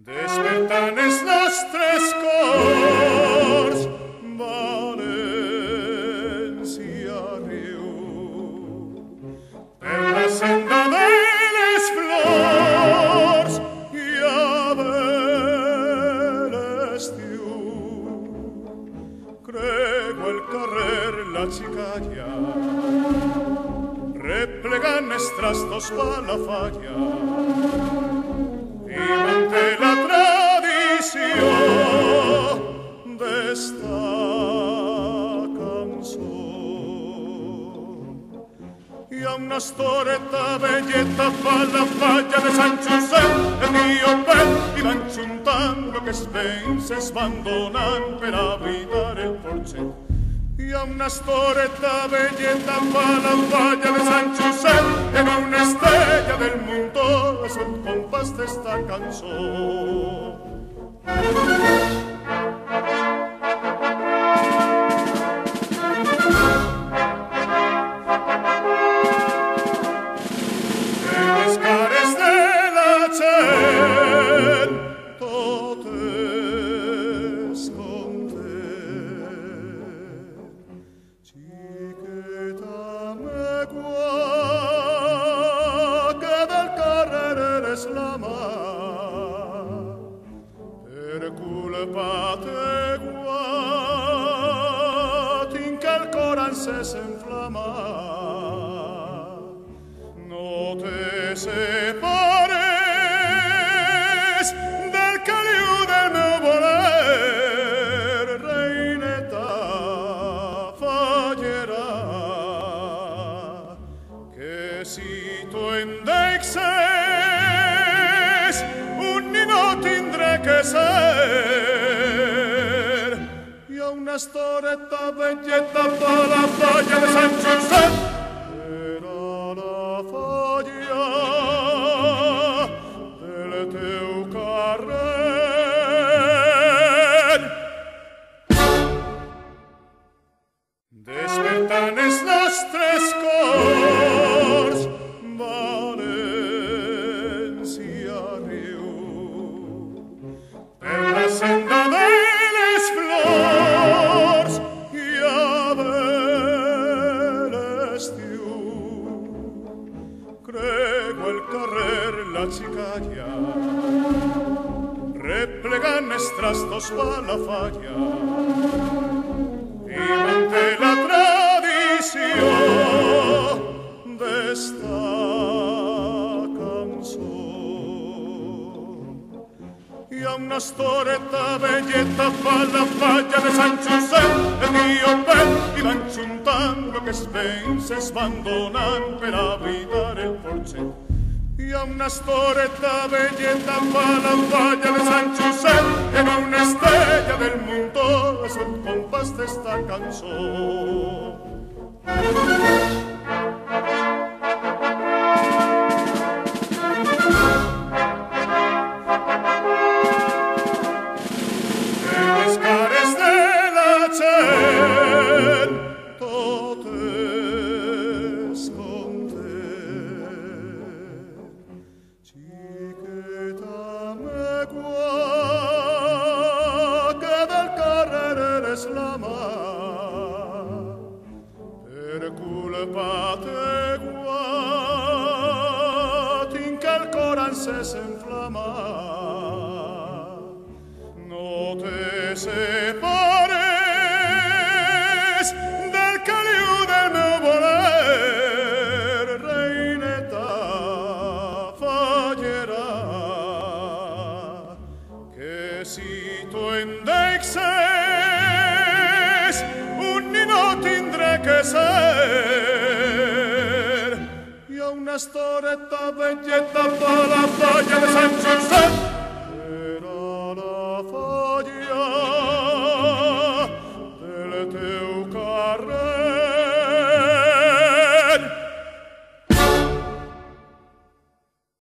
Despertan els nostres cors, València riu, per la senda de les flors i a l'estiu. Crego el carrer la xicalla, replegant els trastos per la falla, i manté la tradició d'esta cançó. Hi ha una storeta velleta fa la falla de Sant Josep, el Dio Pet i van juntant lo que els veïns es van donant per a bridar el porxet. Hi ha una storeta velleta fa la falla de Sant Josep, en una estrella del mundo es el compàs d'esta cançó. En les cares de la gent tot és content. Xiqueta megua, que del carrer eres la mà, per culpa teua tinc el cor encès inflamat. No te separes del caliu del meu voler, reineta fallera, que si tu em deixes un ninot tindré que ser. Hi ha una storeta velleta per la falla de Sant Josep, per a la falla del teu carrer. Despertant els nostres cors, València riu, per la senda de les flors i a l'estiu. Crego el carrer la xicalla, replegant els trastos per la falla, i manté la tradició d'esta cançó. Hi ha una storeta velleta fa la falla de Sant Josep, el Dio Pet i van juntant lo que els veïns es van donant per a bridar el porxet. Hi ha una storeta velleta fa la falla de Sant Josep, en una estrella del mundo es el compàs d'esta cançó. En les cares de la gent tot és content. Xiqueta megua, que del carrer eres la mà, per culpa teua tinc el cor encès inflamat. No te separes del caliu del meu voler, reineta fallera, que si tu em deixes un ninot tindré que ser. Hi ha una storeta velleta per la falla de Sant Josep,